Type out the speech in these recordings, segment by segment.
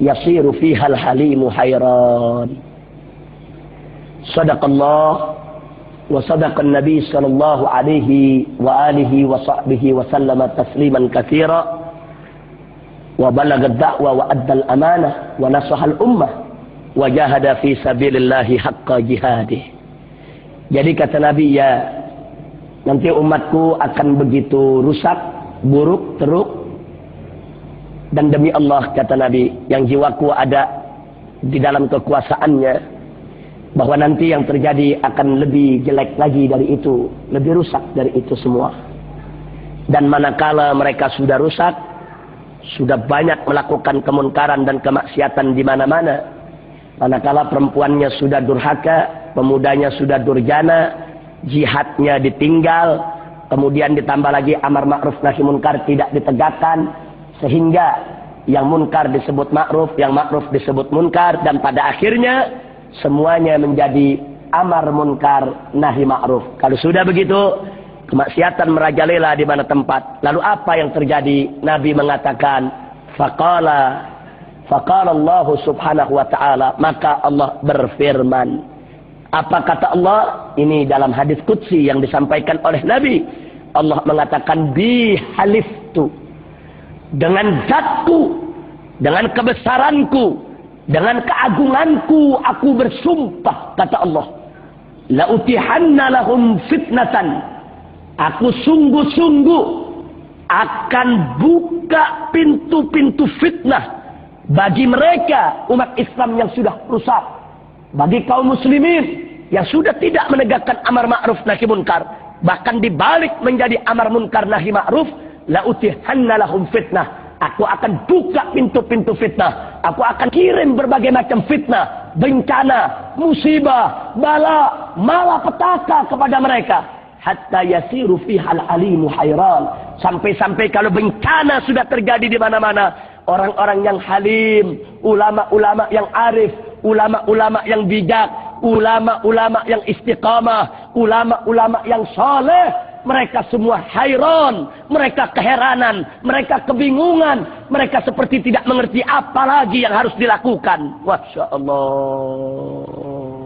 yasiru fiha al-halimu hayran. Sadaqallah wa sadaqan nabi sallallahu alaihi wa alihi wa sahbihi wa sallama tasliman katsira wa balagha ad-da'wa wa adda al-amanah wa nasaha al-ummah wa jahada fi sabilillahi haqqa jihadih. Jadi kata Nabi, ya nanti umatku akan begitu rusak, buruk, teruk. Dan demi Allah, kata Nabi, yang jiwaku ada di dalam kekuasaannya, bahwa nanti yang terjadi akan lebih jelek lagi dari itu, lebih rusak dari itu semua. Dan manakala mereka sudah rusak, sudah banyak melakukan kemunkaran dan kemaksiatan di mana-mana, manakala perempuannya sudah durhaka, pemudanya sudah durjana, jihadnya ditinggal, kemudian ditambah lagi amar ma'ruf nahi munkar tidak ditegakkan, sehingga yang munkar disebut ma'ruf, yang ma'ruf disebut munkar, dan pada akhirnya semuanya menjadi amar munkar nahi ma'ruf. Kalau sudah begitu, kemaksiatan merajalela di mana tempat. Lalu apa yang terjadi? Nabi mengatakan, faqala Allah subhanahu wa ta'ala, maka Allah berfirman. Apa kata Allah? Ini dalam hadis qudsi yang disampaikan oleh Nabi. Allah mengatakan, bi haliftu, dengan zatku, dengan kebesaranku, dengan keagunganku, aku bersumpah, kata Allah, la utihanna lahum fitnatan, aku sungguh-sungguh akan buka pintu-pintu fitnah bagi mereka umat Islam yang sudah rusak, bagi kaum muslimin yang sudah tidak menegakkan amar ma'ruf nahi munkar, bahkan dibalik menjadi amar munkar nahi ma'ruf. La utihanna lahum fitnah, aku akan buka pintu-pintu fitnah, aku akan kirim berbagai macam fitnah, bencana, musibah, bala, malapetaka kepada mereka, hatta yasiru fihal alimu hayran, sampai-sampai kalau bencana sudah terjadi di mana-mana, orang-orang yang halim, ulama-ulama yang arif, ulama-ulama yang bijak, ulama-ulama yang istiqamah, ulama-ulama yang saleh, mereka semua hayran, mereka keheranan, mereka kebingungan, mereka seperti tidak mengerti apa lagi yang harus dilakukan. Masya Allah.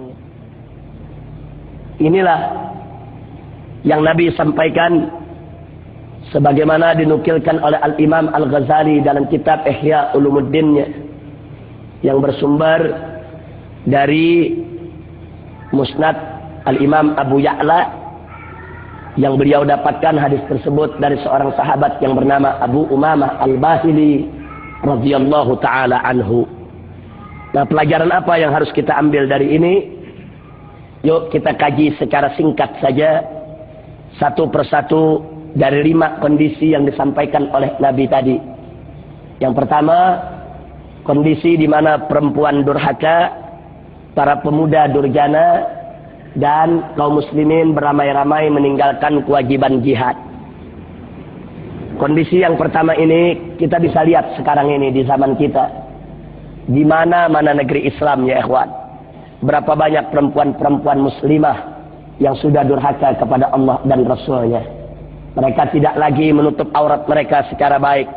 Inilah yang Nabi sampaikan, sebagaimana dinukilkan oleh Al-Imam Al-Ghazali dalam kitab Ihya Ulumuddinnya, yang bersumber dari Musnad Al-Imam Abu Ya'la, yang beliau dapatkan hadis tersebut dari seorang sahabat yang bernama Abu Umamah Al-Bahili radhiyallahu taala anhu. Nah, pelajaran apa yang harus kita ambil dari ini? Yuk kita kaji secara singkat saja satu persatu dari 5 kondisi yang disampaikan oleh Nabi tadi. Yang pertama, kondisi di mana perempuan durhaka, para pemuda durjana, dan kaum muslimin beramai-ramai meninggalkan kewajiban jihad. Kondisi yang pertama ini kita bisa lihat sekarang ini di zaman kita. Di mana-mana negeri Islam, ya ikhwan, berapa banyak perempuan-perempuan muslimah yang sudah durhaka kepada Allah dan Rasulnya. Mereka tidak lagi menutup aurat mereka secara baik.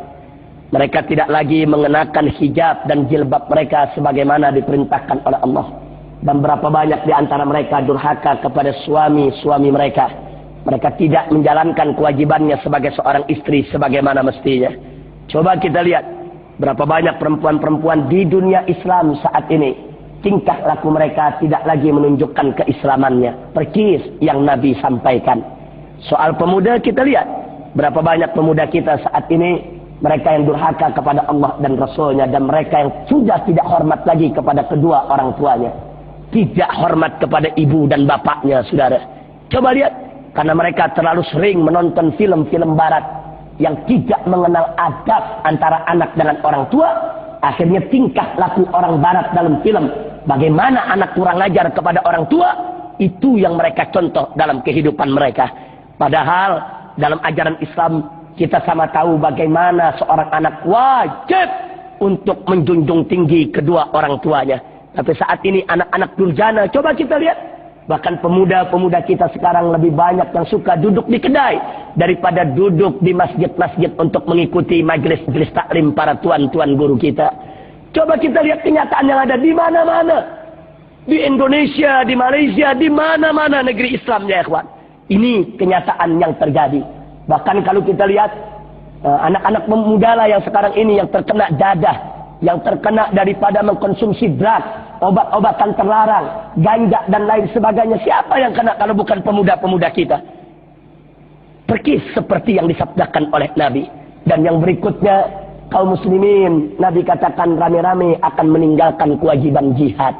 Mereka tidak lagi mengenakan hijab dan jilbab mereka sebagaimana diperintahkan oleh Allah. Dan berapa banyak di antara mereka durhaka kepada suami-suami mereka. Mereka tidak menjalankan kewajibannya sebagai seorang istri sebagaimana mestinya. Coba kita lihat berapa banyak perempuan-perempuan di dunia Islam saat ini, tingkah laku mereka tidak lagi menunjukkan keislamannya, persis yang Nabi sampaikan. Soal pemuda kita lihat berapa banyak pemuda kita saat ini, mereka yang durhaka kepada Allah dan Rasulnya, dan mereka yang sudah tidak hormat lagi kepada kedua orang tuanya, tidak hormat kepada ibu dan bapaknya, saudara. Coba lihat, karena mereka terlalu sering menonton film-film barat yang tidak mengenal adab antara anak dengan orang tua, akhirnya tingkah laku orang barat dalam film, bagaimana anak kurang ajar kepada orang tua, itu yang mereka contoh dalam kehidupan mereka. Padahal dalam ajaran Islam kita sama tahu bagaimana seorang anak wajib untuk menjunjung tinggi kedua orang tuanya. Tapi saat ini anak-anak durjana, coba kita lihat Bahkan pemuda-pemuda kita sekarang lebih banyak yang suka duduk di kedai daripada duduk di masjid-masjid untuk mengikuti majelis-majelis taklim para tuan-tuan guru kita. Coba kita lihat kenyataan yang ada di mana-mana. Di Indonesia, di Malaysia, di mana-mana negeri Islam ya ikhwan. Ini kenyataan yang terjadi. Bahkan kalau kita lihat anak-anak pemuda lah yang sekarang ini yang terkena dadah, yang terkena daripada mengkonsumsi drugs, obat-obatan terlarang, ganja dan lain sebagainya. Siapa yang kena kalau bukan pemuda-pemuda kita? Persis seperti yang disabdakan oleh Nabi. Dan yang berikutnya, kaum muslimin, Nabi katakan rame-rame akan meninggalkan kewajiban jihad.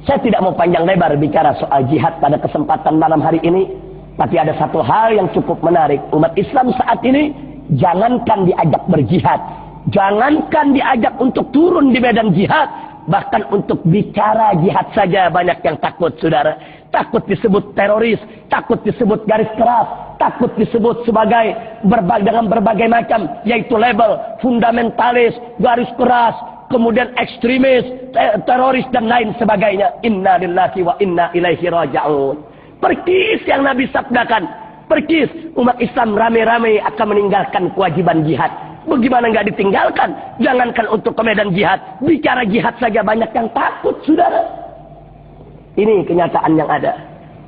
Saya tidak mau panjang lebar bicara soal jihad pada kesempatan malam hari ini. Tapi ada satu hal yang cukup menarik. Umat Islam saat ini, jangankan diajak berjihad. Jangankan diajak untuk turun di medan jihad. Bahkan untuk bicara jihad saja banyak yang takut, saudara. Takut disebut teroris, takut disebut garis keras, takut disebut sebagai dengan berbagai macam, yaitu label fundamentalis, garis keras, kemudian ekstremis, teroris dan lain sebagainya. Inna lillahi wa inna ilaihi raji'un. Persis yang Nabi sabdakan. Persis umat Islam rame-rame akan meninggalkan kewajiban jihad. Bagaimana nggak ditinggalkan? Jangankan untuk ke medan jihad. Bicara jihad saja banyak yang takut, saudara. Ini kenyataan yang ada.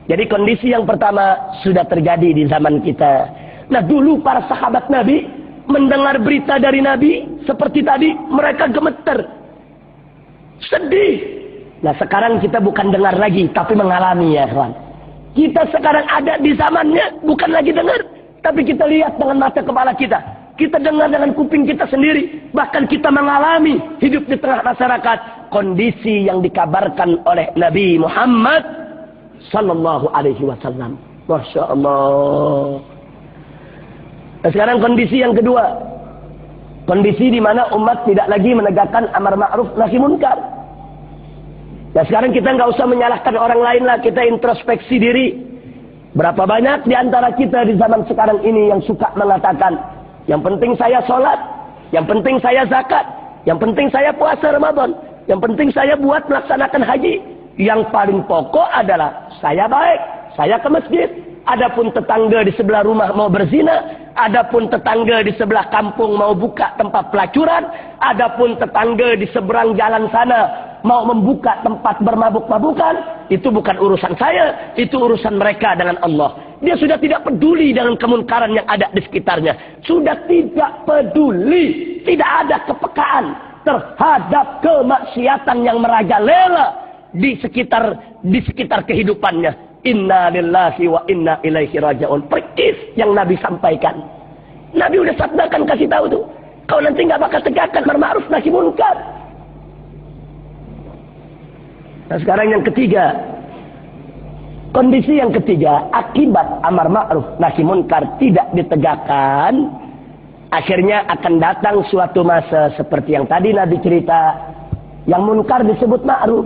Jadi kondisi yang pertama sudah terjadi di zaman kita. Nah dulu para sahabat Nabi mendengar berita dari Nabi seperti tadi, mereka gemeter. Sedih. Nah sekarang kita bukan dengar lagi, tapi mengalami ya kawan. Kita sekarang ada di zamannya, bukan lagi dengar. Tapi kita lihat dengan mata kepala kita. Kita dengar dengan kuping kita sendiri. Bahkan kita mengalami hidup di tengah masyarakat. Kondisi yang dikabarkan oleh Nabi Muhammad Sallallahu Alaihi Wasallam. Masya Allah. Nah, sekarang kondisi yang kedua. Kondisi di mana umat tidak lagi menegakkan amar ma'ruf nahi munkar. Nah sekarang kita nggak usah menyalahkan orang lain lah. Kita introspeksi diri. Berapa banyak di antara kita di zaman sekarang ini yang suka mengatakan, yang penting saya sholat, yang penting saya zakat, yang penting saya puasa Ramadan, yang penting saya buat melaksanakan haji. Yang paling pokok adalah saya baik, saya ke masjid. Adapun tetangga di sebelah rumah mau berzina, adapun tetangga di sebelah kampung mau buka tempat pelacuran, adapun tetangga di seberang jalan sana mau membuka tempat bermabuk-mabukan, itu bukan urusan saya, itu urusan mereka dengan Allah. Dia sudah tidak peduli dengan kemunkaran yang ada di sekitarnya. Sudah tidak peduli. Tidak ada kepekaan terhadap kemaksiatan yang merajalela di sekitar kehidupannya. Inna lillahi wa inna ilaihi raji'un. Persis yang Nabi sampaikan. Nabi udah sabdakan, kasih tahu tuh. Kau nanti nggak bakal tegakkan amar ma'ruf nahi munkar. Nah sekarang yang ketiga. Kondisi yang ketiga, akibat amar ma'ruf nahi munkar tidak ditegakkan, akhirnya akan datang suatu masa seperti yang tadi Nabi cerita, yang munkar disebut ma'ruf,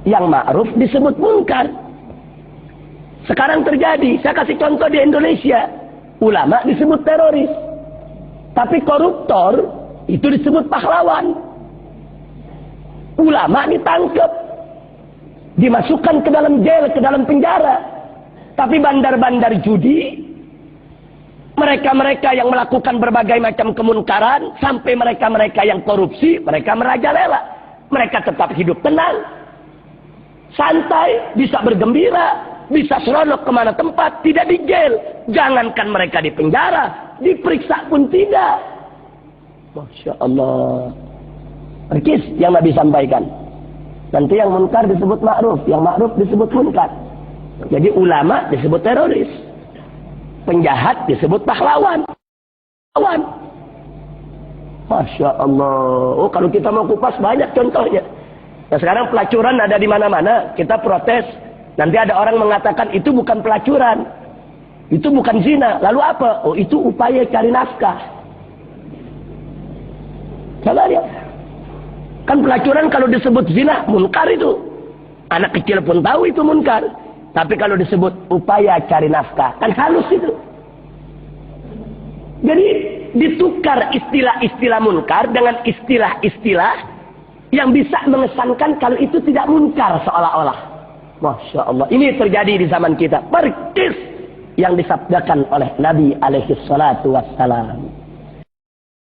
yang ma'ruf disebut munkar. Sekarang terjadi, saya kasih contoh di Indonesia, ulama disebut teroris, tapi koruptor itu disebut pahlawan. Ulama ditangkap, dimasukkan ke dalam jail, ke dalam penjara. Tapi bandar-bandar judi, mereka-mereka yang melakukan berbagai macam kemunkaran, sampai mereka-mereka yang korupsi, mereka merajalela. Mereka tetap hidup tenang, santai, bisa bergembira, bisa seronok kemana tempat, tidak di jail. Jangankan mereka di penjara, diperiksa pun tidak. Masya Allah. Persis yang Nabi sampaikan. Nanti yang munkar disebut ma'ruf, yang ma'ruf disebut munkar. Jadi ulama disebut teroris, penjahat disebut pahlawan. Masya Allah. Oh, kalau kita mau kupas banyak contohnya. Nah sekarang pelacuran ada di mana-mana. Kita protes. Nanti ada orang mengatakan itu bukan pelacuran, itu bukan zina. Lalu apa? Oh itu upaya cari nafkah. Coba lihat. Kan pelacuran kalau disebut zina, munkar itu. Anak kecil pun tahu itu munkar. Tapi kalau disebut upaya cari nafkah, kan halus itu. Jadi ditukar istilah-istilah munkar dengan istilah-istilah yang bisa mengesankan kalau itu tidak munkar seolah-olah. Masya Allah. Ini terjadi di zaman kita. Persis yang disabdakan oleh Nabi alaihi salatu wassalam.